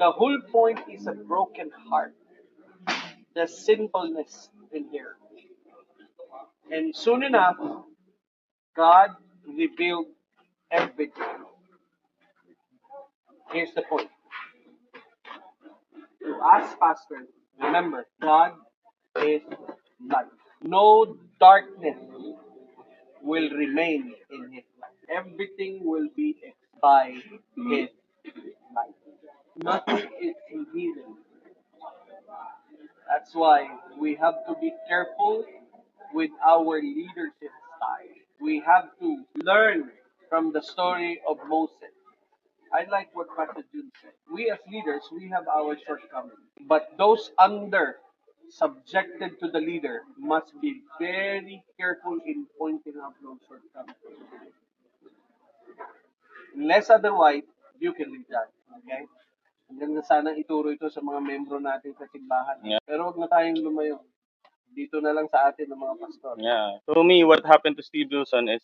The whole point is a broken heart, the sinfulness in here. And soon enough, God revealed everything. Here's the point. To us pastors, remember, God is light. No darkness will remain in his light. Everything will be by his light. Nothing is hidden. That's why we have to be careful with our leadership style. We have to learn from the story of Moses. I like what Pastor June said. We as leaders, we have our shortcomings. But those under subjected to the leader must be very careful in pointing out those shortcomings. Unless otherwise, you can be judged. Okay? Ang ganda sana ituro ito sa mga membro natin sa simbahan. Yeah. Pero wag na tayong lumayo. Dito na lang sa atin ng mga pastor. Yeah. To me, what happened to Steve Wilson is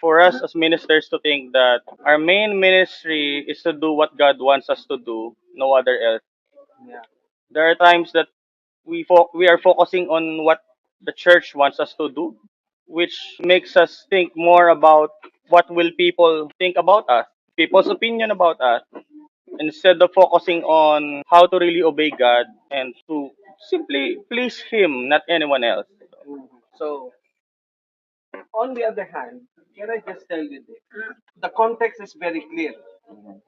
for us as ministers to think that our main ministry is to do what God wants us to do, no other else. Yeah. There are times that we are focusing on what the church wants us to do, which makes us think more about what will people think about us, people's opinion about us, instead of focusing on how to really obey God and to simply please Him, not anyone else. So, on the other hand, can I just tell you this? The context is very clear.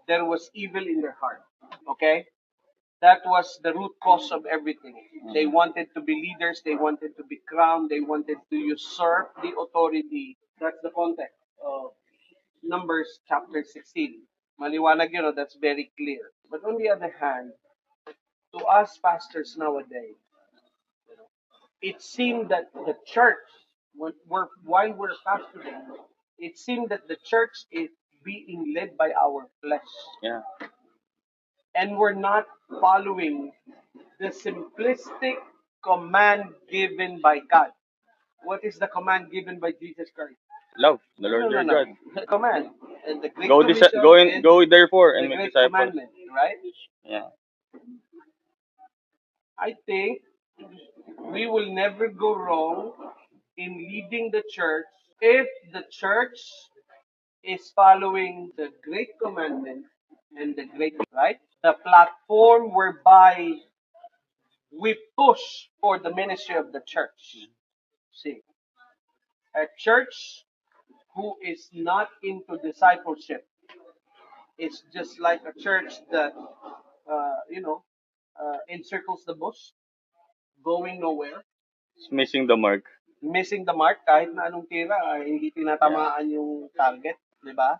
There was evil in their heart. Okay? That was the root cause of everything. They wanted to be leaders, they wanted to be crowned, they wanted to usurp the authority. That's the context of Numbers chapter 16. Maliwanag yun, no? That's very clear. But on the other hand, to us pastors nowadays, it seemed that the church, while we're pastoring, it seemed that the church is being led by our flesh. Yeah. And we're not following the simplistic command given by God. What is the command given by Jesus Christ? Love the Lord your God. The command. And the Great Go Commission go is go therefore the and make Great disciples. Commandment, right? Yeah. I think we will never go wrong in leading the church if the church is following the Great Commandment and the Great, right? The platform whereby we push for the ministry of the church. See, a church who is not into discipleship is just like a church that, encircles the bush, going nowhere, It's missing the mark. missing the mark kahit na anong tira, hindi tinatamaan yung target, di ba?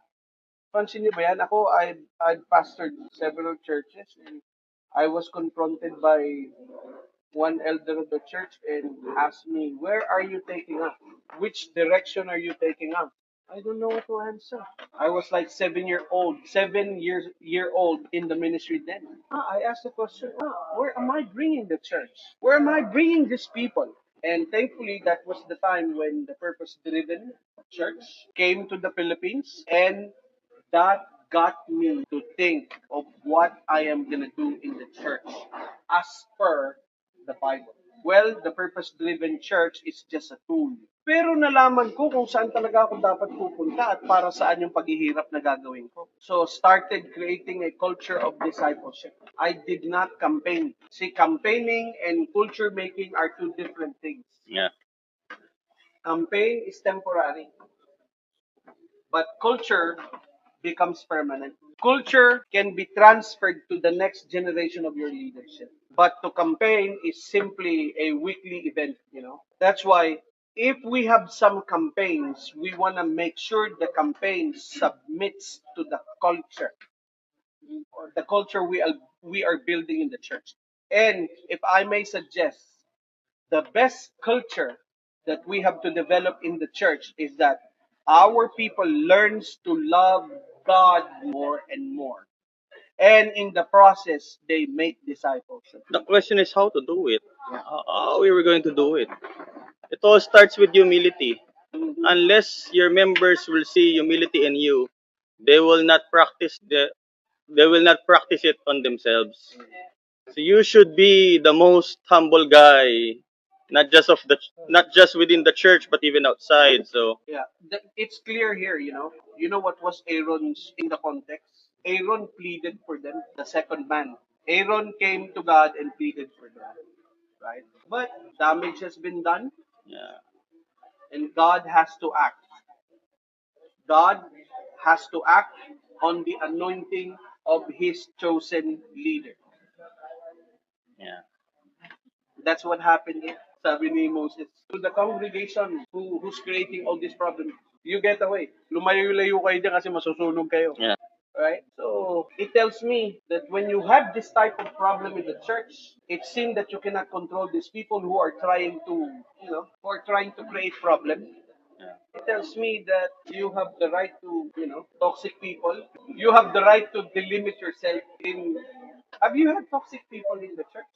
Pansin niyo ba yan? Ako, I've pastored several churches and I was confronted by one elder of the church and asked me, where are you taking us? Which direction are you taking us? I don't know what to answer. I was like 7 year old in the ministry then. I asked the question, where am I bringing the church? Where am I bringing these people? And thankfully, that was the time when the purpose-driven church came to the Philippines, and that got me to think of what I am gonna do in the church as per the Bible. Well, the purpose-driven church is just a tool. Pero nalaman ko kung saan talaga ako dapat pupunta at para saan yung paghihirap na gagawin ko. So, started creating a culture of discipleship. I did not campaign. See, campaigning and culture making are two different things. Yeah. Campaign is temporary, but culture becomes permanent. Culture can be transferred to the next generation of your leadership. But to campaign is simply a weekly event. That's why if we have some campaigns, we want to make sure the campaign submits to the culture or the culture we are building in the church. And if I may suggest, the best culture that we have to develop in the church is that our people learns to love God more and more. And in the process, they make disciples. The question is how to do it. How we were going to do it. It all starts with humility. Unless your members will see humility in you, they will not practice they will not practice it on themselves. So you should be the most humble guy, not just within the church, but even outside. So Yeah, it's clear here, you know. You know what was Aaron's in the context? Aaron pleaded for them, the second man. Aaron came to God and pleaded for them, right? But damage has been done, yeah, and God has to act. God has to act on the anointing of his chosen leader. yeah, That's what happened here. Sabi ni Moses, to the congregation who's creating all this problem, you get away. Lumayo-layo kayo dyan kasi masusunog kayo. yeah, Right? So it tells me that when you have this type of problem in the church, it seems that you cannot control these people who are trying to, who are trying to create problem. yeah. It tells me that you have the right to, toxic people. You have the right to delimit yourself in. Have you had toxic people in the church?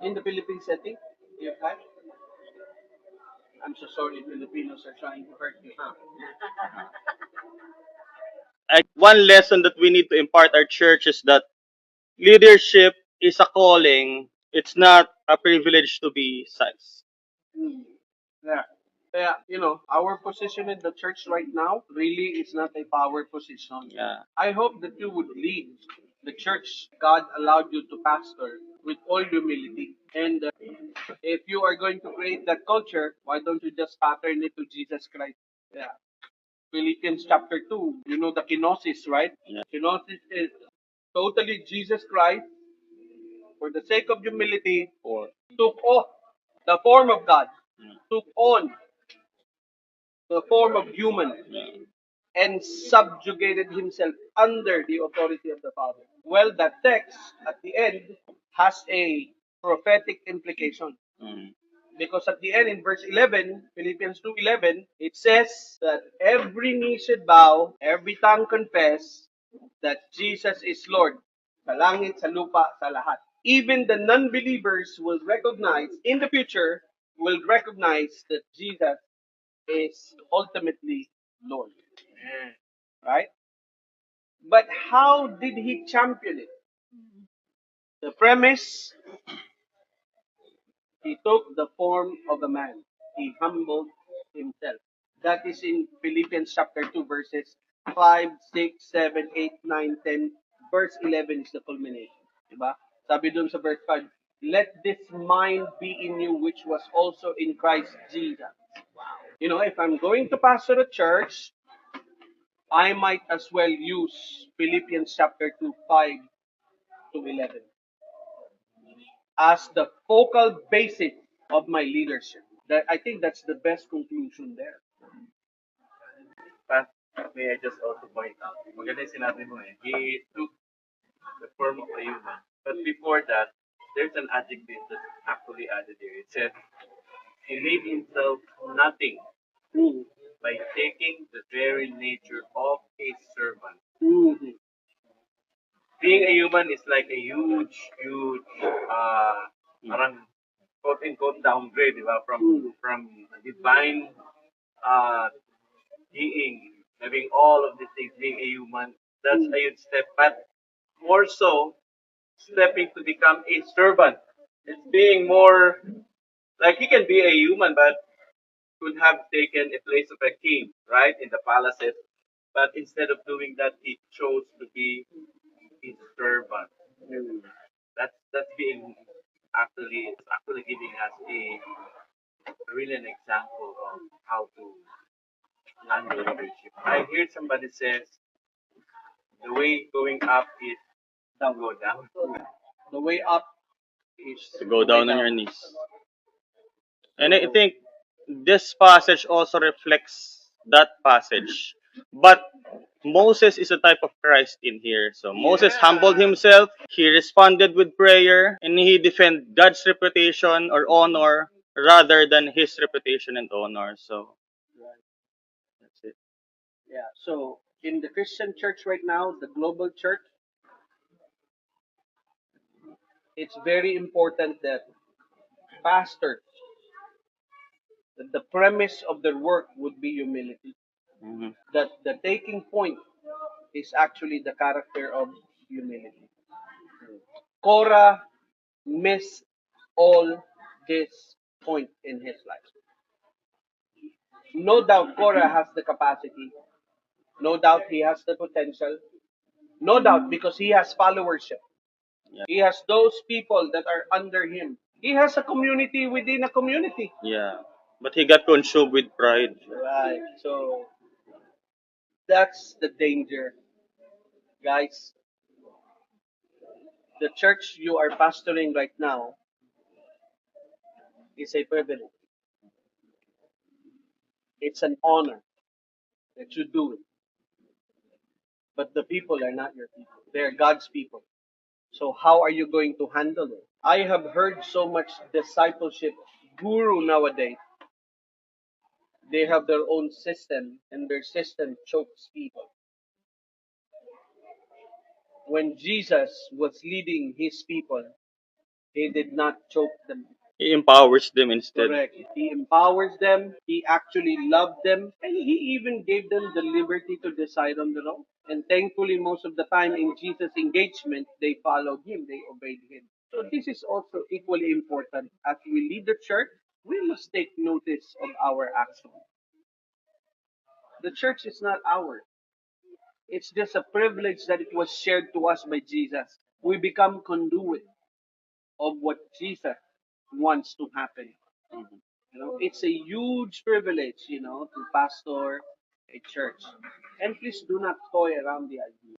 In the Philippine setting? You've had? I'm so sorry, Filipinos are trying to hurt you. Huh? One lesson that we need to impart our church is that leadership is a calling. It's not a privilege to be sized. Mm. Yeah. Yeah, our position in the church right now really is not a power position. Yeah, I hope that you would lead the church God allowed you to pastor with all humility. And if you are going to create that culture, why don't you just pattern it to Jesus Christ? Yeah. Philippians chapter 2, you know the kenosis, right? yeah, Kenosis is totally Jesus Christ, for the sake of humility, or took off the form of God, yeah, took on the form of human, yeah. and subjugated himself under the authority of the Father. Well, that text at the end has a prophetic implication. Mm, Because at the end in verse 11, Philippians 2:11, it says that every knee should bow, every tongue confess that Jesus is Lord. Sa langit, sa lupa, sa lahat. Even the non-believers will recognize, in the future, will recognize that Jesus is ultimately Lord. Right? But how did he champion it? The premise, he took the form of a man. He humbled himself. That is in Philippians chapter 2, verses 5, 6, 7, 8, 9, 10. Verse 11 is the culmination. Diba? Sabi dun sa verse 5, let this mind be in you which was also in Christ Jesus. If I'm going to pastor a church, I might as well use Philippians chapter 2, 5 to 11 as the focal basis of my leadership. I think that's the best conclusion there. But may I just also point out, maganda yung sinabi mo eh, he took the form of a human. But before that, there's an adjective that's actually added here. It says, he made himself nothing Mm. by taking the very nature of a servant. Mhm. Being a human is like a huge, parang quote-unquote downgrade, di ba? From a divine uh, being, having all of these things, being a human, that's a huge step. But more so, stepping to become a servant. It's being more like he can be a human, but could have taken a place of a king, right, in the palaces. But instead of doing that, he chose to be his servant. That's being actually it's actually giving us a really an example of how to handle leadership. I hear somebody says the way going up is to go down. The way up is to go the way down on your down. knees. And I think this passage also reflects that passage. But Moses is a type of Christ in here. So Moses humbled himself, he responded with prayer, and he defended God's reputation or honor rather than his reputation and honor. So Right. that's it. Yeah. So in the Christian church right now, the global church, it's very important that pastors, that the premise of their work would be humility. Mhm. That the taking point is actually the character of humility. Korah missed all this point in his life. No doubt Korah has the capacity. No doubt he has the potential. No doubt because he has followership. Yeah. He has those people that are under him. He has a community within a community. Yeah. But he got consumed with pride. Right. So that's the danger, guys. The church you are pastoring right now is a privilege. It's an honor that you do it. But the people are not your people. They're God's people. So how are you going to handle it? I have heard so much discipleship guru nowadays. They have their own system and their system chokes people. When Jesus was leading his people, he did not choke them. He empowers them instead. Correct. He empowers them. He actually loved them. And he even gave them the liberty to decide on their own. And thankfully, most of the time in Jesus' engagement, they followed him. They obeyed him. So this is also equally important. As we lead the church, we must take notice of our actions. The church is not ours. It's just a privilege that it was shared to us by Jesus. We become conduit of what Jesus wants to happen. Mhm. It's a huge privilege, to pastor a church. And please do not toy around the idea.